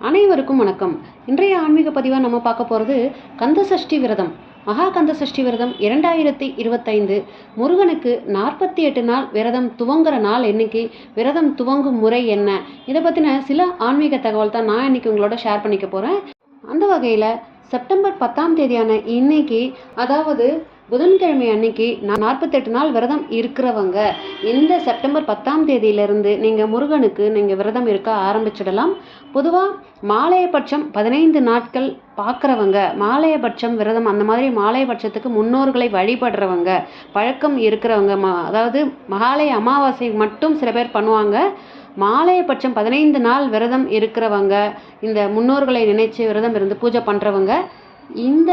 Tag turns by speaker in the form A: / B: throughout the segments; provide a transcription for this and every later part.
A: அனைவருக்கும் வணக்கம். இன்றைய ஆன்மீக பதிவாக நம்ம பார்க்க போகிறது கந்த சஷ்டி விரதம். மகா கந்த சஷ்டி விரதம் 2025 முருகனுக்கு 48 நாள் விரதம் துவங்குற நாள் என்னைக்கு, விரதம் துவங்கும் முறை என்ன, இதை பற்றின சில ஆன்மீக தகவல் தான் நான் இன்னைக்கு உங்களோட ஷேர் பண்ணிக்க போகிறேன். அந்த வகையில் செப்டம்பர் 10ஆம் தேதியான இன்னைக்கு, அதாவது புதன்கிழமை அன்னைக்கு 48 நாள் விரதம் இருக்கிறவங்க இந்த செப்டம்பர் 10ஆம் தேதியிலிருந்து நீங்கள் முருகனுக்கு நீங்கள் விரதம் இருக்க ஆரம்பிச்சிடலாம். பொதுவாக மாலையபட்சம் 15 நாட்கள் பார்க்குறவங்க, மாலையபட்சம் விரதம் அந்த மாதிரி மாலையபட்சத்துக்கு முன்னோர்களை வழிபடுறவங்க, பழக்கம் இருக்கிறவங்க, அதாவது மகாலய அமாவாசை மட்டும் சில பேர் பண்ணுவாங்க. மாலையபட்சம் 15 நாள் விரதம் இருக்கிறவங்க, இந்த முன்னோர்களை நினைச்சு விரதம் இருந்து பூஜை பண்ணுறவங்க இந்த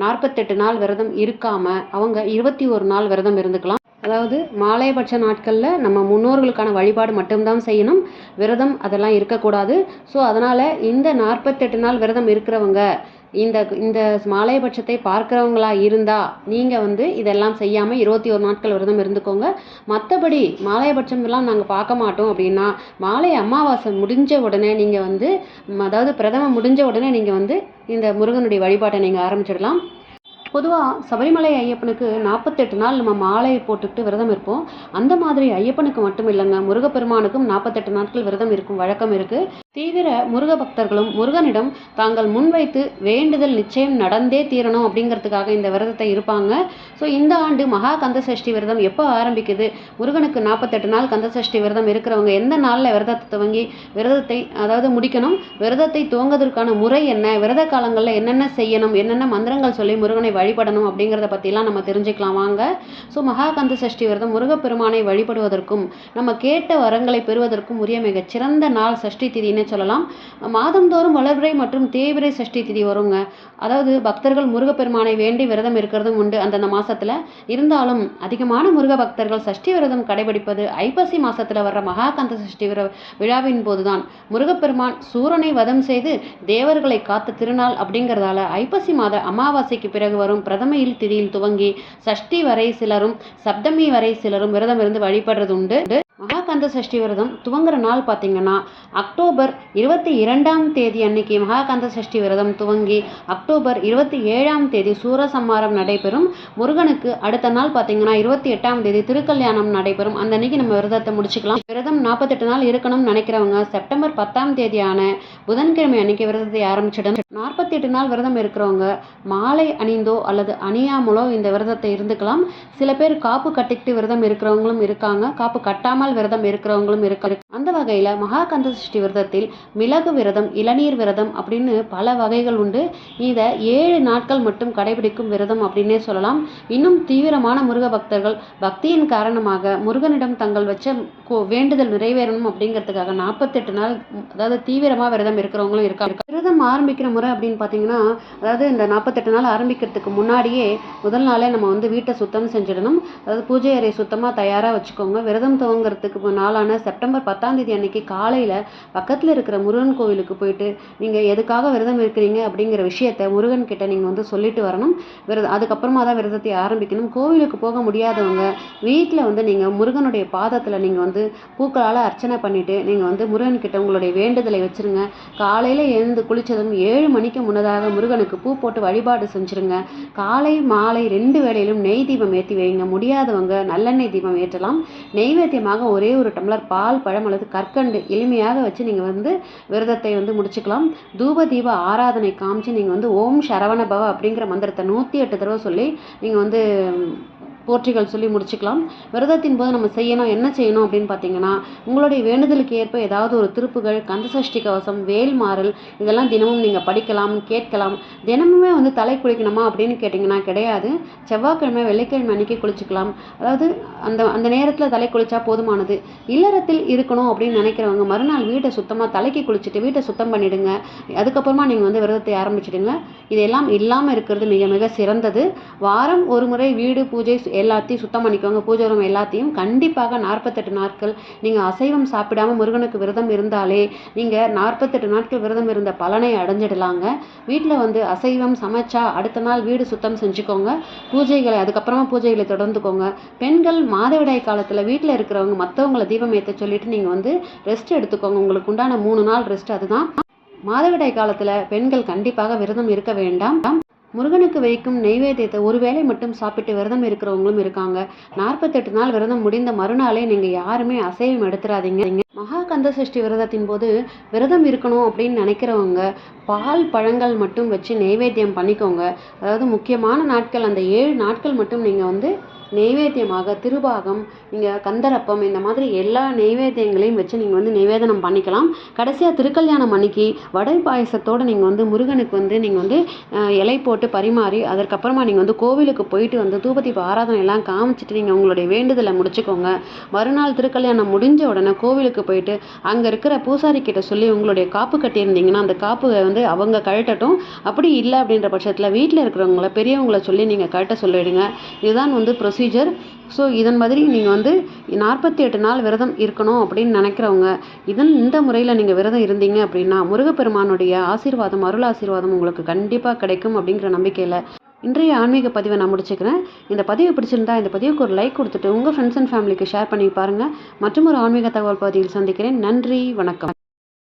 A: 48 நாள் விரதம் இருக்காமல் அவங்க 21 நாள் விரதம் இருந்துக்கலாம். அதாவது மாலையபட்ச நாட்களில் நம்ம முன்னோர்களுக்கான வழிபாடு மட்டும்தான் செய்யணும், விரதம் அதெல்லாம் இருக்கக்கூடாது. ஸோ அதனால் இந்த 48 நாள் விரதம் இருக்கிறவங்க, இந்த மாலையபட்சத்தை பார்க்குறவங்களா இருந்தால் நீங்கள் இதெல்லாம் செய்யாமல் 21 நாட்கள் விரதம் இருந்துக்கோங்க. மற்றபடி மாலையபட்சம்லாம் நாங்கள் பார்க்க மாட்டோம் அப்படின்னா, மாலை அமாவாசை முடிஞ்ச உடனே நீங்கள் அதாவது பிரதமம் முடிஞ்ச உடனே நீங்கள் இந்த முருகனுடைய வழிபாட்டை நீங்கள் ஆரம்பிச்சிடலாம். பொதுவாக சபரிமலை ஐயப்பனுக்கு 48 நாள் நம்ம மாலையை போட்டுக்கிட்டு விரதம் இருப்போம். அந்த மாதிரி ஐயப்பனுக்கு மட்டும் இல்லைங்க, முருகப்பெருமானுக்கும் 48 நாட்கள் விரதம் இருக்கும் வழக்கம் இருக்குது. தீவிர முருக பக்தர்களும் முருகனிடம் தாங்கள் முன்வைத்து வேண்டுதல் நிச்சயம் நடந்தே தீரணும் அப்படிங்கிறதுக்காக இந்த விரதத்தை இருப்பாங்க. ஸோ இந்த ஆண்டு மகா கந்த சஷ்டி விரதம் எப்போ ஆரம்பிக்குது, முருகனுக்கு 48 நாள் கந்த சஷ்டி விரதம் இருக்கிறவங்க எந்த நாளில் விரதத்தை துவங்கி விரதத்தை அதாவது முடிக்கணும், விரதத்தை துவங்குவதற்கான முறை என்ன, விரத காலங்களில் என்னென்ன செய்யணும், என்னென்ன மந்திரங்கள் சொல்லி முருகனை வழிபடணும் அப்படிங்கிறத பற்றிலாம் நம்ம தெரிஞ்சுக்கலாம் வாங்க. ஸோ மகா கந்த சஷ்டி விரதம் முருகப்பெருமானை வழிபடுவதற்கும் நம்ம கேட்ட வரங்களை பெறுவதற்கும் உரிய மிகச்சிறந்த நாள் சஷ்டி திதின்னு சொல்லலாம். மாதந்தோறும் வளர்பிறை மற்றும் தேய்பிறை சஷ்டி திதி வருங்க. அதாவது பக்தர்கள் முருகப்பெருமானை வேண்டி விரதம் இருக்கிறதும் உண்டு அந்தந்த மாசத்துல. இருந்தாலும் அதிகமான முருக பக்தர்கள் சஷ்டி விரதம் கடைபிடிப்பது ஐப்பசி மாசத்துல வர்ற மகா கந்த சஷ்டி விழாவின் போதுதான். முருகப்பெருமான் சூரனை வதம் செய்து தேவர்களை காத்த திருநாள் அப்படிங்கிறதால ஐப்பசி மாத அமாவாசைக்கு பிறகு வரும் பிரதமையில் திதியில் துவங்கி சஷ்டி வரை சிலரும், சப்தமி வரை சிலரும் விரதம் இருந்து வழிபடுறது உண்டு. மகா கந்த சஷ்டி விரதம் துவங்குற நாள் பார்த்தீங்கன்னா அக்டோபர் 22ஆம் தேதி அன்னைக்கு மகா கந்த சஷ்டி விரதம் துவங்கி அக்டோபர் 27ஆம் தேதி சூரசம்மாரம் நடைபெறும். முருகனுக்கு அடுத்த நாள் பார்த்தீங்கன்னா 28ஆம் தேதி திருக்கல்யாணம் நடைபெறும். அந்த அன்னைக்கு நம்ம விரதத்தை முடிச்சுக்கலாம். விரதம் 48 நாள் இருக்கணும்னு நினைக்கிறவங்க செப்டம்பர் 10ஆம் தேதியான புதன்கிழமை அன்னைக்கு விரதத்தை ஆரம்பிச்சிடும். 48 நாள் விரதம் இருக்கிறவங்க மாலை அணிந்தோ அல்லது அணியாமலோ இந்த விரதத்தை இருந்துக்கலாம். சில பேர் காப்பு கட்டிக்கிட்டு விரதம் இருக்கிறவங்களும் இருக்காங்க, காப்பு கட்டாமல் விரதம் இருக்கிறவங்களும் இருக்காங்க. அந்த வகையில மகா கந்த சஷ்டி விரதத்தில் மிளகு விரதம், இளநீர் விரதம் அப்படின்னு பல வகைகள் உண்டு. இதை 7 நாட்கள் மட்டும் கடைபிடிக்கும் விரதம் அப்படின்னே சொல்லலாம். இன்னும் தீவிரமான முருக பக்தர்கள் பக்தியின் காரணமாக முருகனிடம் தங்கள் வச்ச வேண்டுதல் நிறைவேறணும் அப்படிங்கிறதுக்காக 48 நாள் அதாவது தீவிரமா விரதம் இருக்கிறவங்களும் இருக்காங்க. விரதம் ஆரம்பிக்கிற முறை அப்படின்னு பார்த்தீங்கன்னா, அதாவது இந்த 48 நாள் ஆரம்பிக்கிறதுக்கு முன்னாடியே முதல் நாளே நம்ம வீட்டை சுத்தம் செஞ்சிடணும். அதாவது பூஜை அறை சுத்தமாக தயாராக வச்சுக்கோங்க. விரதம் துவங்குறதுக்கு நாளான செப்டம்பர் 10ஆம் தேதி அன்னைக்கு காலையில் பக்கத்தில் இருக்கிற முருகன் கோவிலுக்கு போயிட்டு நீங்கள் எதுக்காக விரதம் இருக்கிறீங்க அப்படிங்கிற விஷயத்த முருகன் கிட்ட நீங்கள் சொல்லிட்டு வரணும். அதுக்கப்புறமா தான் விரதத்தை ஆரம்பிக்கணும். கோவிலுக்கு போக முடியாதவங்க வீட்டில் நீங்கள் முருகனுடைய பாதத்தில் நீங்கள் பூக்களால் அர்ச்சனை பண்ணிட்டு நீங்கள் முருகன் கிட்ட உங்களுடைய வேண்டுதலை வச்சிருங்க. காலையில் எழுந்து குளிச்சதும் 7 மணிக்கு முன்னதாக முருகனுக்கு பூ போட்டு வழிபாடு செஞ்சுருங்க. காலை மாலை 2 வேளையிலும் நெய் தீபம் ஏற்றி வைங்க. முடியாதவங்க நல்லெண்ணெய் தீபம் ஏற்றலாம். நெய்வேத்தியமாக ஒரே ஒரு டம்ளர் பால், பழம் அல்லது கற்கண்டு எளிமையாக வச்சு நீங்கள் விரதத்தை முடிச்சுக்கலாம். தூப தீப ஆராதனை காமிச்சு நீங்கள் ஓம் சரவண பவ அப்படிங்கிற மந்திரத்தை 108 தடவை சொல்லி நீங்கள் போற்றிகள் சொல்லி முடிச்சுக்கலாம். விரதத்தின் போது நம்ம என்ன செய்யணும் அப்படின்னு பார்த்தீங்கன்னா, உங்களுடைய வேண்டுதலுக்கு ஏற்ப ஏதாவது ஒரு திருப்புகள், கந்த சஷ்டி கவசம், வேல்மாறல் இதெல்லாம் தினமும் நீங்கள் படிக்கலாம், கேட்கலாம். தினமுமே தலை குளிக்கணுமா அப்படின்னு கேட்டிங்கன்னா கிடையாது. செவ்வாய்க்கிழமை வெள்ளிக்கிழமை அன்னைக்கு குளிச்சுக்கலாம். அதாவது அந்த நேரத்தில் தலை குளிச்சா போதுமானது. இல்லறத்தில் இருக்கணும் அப்படின்னு நினைக்கிறவங்க மறுநாள் வீட்டை சுத்தமாக தலைக்கு குளிச்சுட்டு வீட்டை சுத்தம் பண்ணிடுங்க. அதுக்கப்புறமா நீங்கள் விரதத்தை ஆரம்பிச்சிடுங்க. இதெல்லாம் இல்லாமல் இருக்கிறது மிக மிக சிறந்தது. வாரம் ஒரு முறை வீடு பூஜை எல்லாத்தையும் சுத்தம் பண்ணிக்கோங்க. பூஜை ரூம் எல்லாத்தையும் கண்டிப்பாக 48 நாட்கள் நீங்கள் அசைவம் சாப்பிடாமல் முருகனுக்கு விரதம் இருந்தாலே நீங்கள் 48 நாட்கள் விரதம் இருந்த பலனை அடைஞ்சிடலாங்க. வீட்டில் வந்து அசைவம் சமைச்சா அடுத்த நாள் வீடு சுத்தம் செஞ்சுக்கோங்க. அதுக்கப்புறமா பூஜைகளை தொடர்ந்துக்கோங்க. பெண்கள் மாதவிடாய் காலத்தில் வீட்டில் இருக்கிறவங்க மற்றவங்களை தீபம் ஏற்ற சொல்லிட்டு நீங்கள் வந்து ரெஸ்ட் எடுத்துக்கோங்க. உங்களுக்கு உண்டான 3 நாள் ரெஸ்ட் அதுதான். மாதவிடாய் காலத்தில் பெண்கள் கண்டிப்பாக விரதம் இருக்க வேண்டாம். முருகனுக்கு வைக்கும் நெய்வேத்தியத்தை ஒரு வேளை மட்டும் சாப்பிட்டு விரதம் இருக்கிறவங்களும் இருக்காங்க. 48 நாள் விரதம் முடிந்த மறுநாளே நீங்கள் யாருமே அசைவம் எடுத்துடாதீங்க. மகா கந்த சஷ்டி விரதத்தின் போது விரதம் இருக்கணும் அப்படின்னு நினைக்கிறவங்க பால் பழங்கள் மட்டும் வச்சு நெய்வேத்தியம் பண்ணிக்கோங்க. அதாவது முக்கியமான நாட்கள் அந்த 7 நாட்கள் மட்டும் நீங்கள் வந்து நெய்வேத்தியமாக திருபாகம், நீங்கள் கந்தரப்பம், இந்த மாதிரி எல்லா நெய்வேத்தியங்களையும் வச்சு நீங்கள் வந்து நிவேதனம் பண்ணிக்கலாம். கடைசியாக திருக்கல்யாணம் அன்னைக்கு வடை பாயசத்தோடு நீங்கள் வந்து முருகனுக்கு வந்து நீங்கள் வந்து இலை போட்டு பரிமாறி அதற்கப்புறமா நீங்கள் வந்து கோவிலுக்கு போயிட்டு வந்து தூபதீப ஆராதனை எல்லாம் காமிச்சிட்டு நீங்கள் உங்களுடைய வேண்டுதலை முடிச்சுக்கோங்க. மறுநாள் திருக்கல்யாணம் முடிஞ்ச உடனே கோவிலுக்கு போயிட்டு அங்கே இருக்கிற பூசாரி கிட்ட சொல்லி உங்களுடைய காப்பு கட்டியிருந்தீங்கன்னா அந்த காப்பு வந்து அவங்க கழட்டட்டும். அப்படி இல்லை அப்படின்ற பட்சத்தில் வீட்டில் இருக்கிறவங்கள பெரியவங்களை சொல்லி நீங்கள் கழட்ட சொல்லிடுங்க. இதுதான் வந்து ப்ரொசீஜர். ஸோ இதன் மாதிரி நீங்கள் வந்து 48 நாள் விரதம் இருக்கணும் அப்படின்னு நினைக்கிறவங்க இந்த முறையில் நீங்கள் விரதம் இருந்தீங்க அப்படின்னா முருகப்பெருமானுடைய ஆசீர்வாதம், அருள் ஆசீர்வாதம் உங்களுக்கு கண்டிப்பாக கிடைக்கும் அப்படிங்கிற நம்பிக்கையில் இன்றைய ஆன்மீக பதிவை நான் முடிச்சுக்கிறேன். இந்த பதிவு பிடிச்சிருந்தா இந்த பதிவுக்கு ஒரு லைக் கொடுத்துட்டு உங்கள் ஃப்ரெண்ட்ஸ் அண்ட் ஃபேமிலிக்கு ஷேர் பண்ணி பாருங்கள். மற்றும் ஒரு ஆன்மீக தகவல் பகுதியில் சந்திக்கிறேன். நன்றி, வணக்கம்.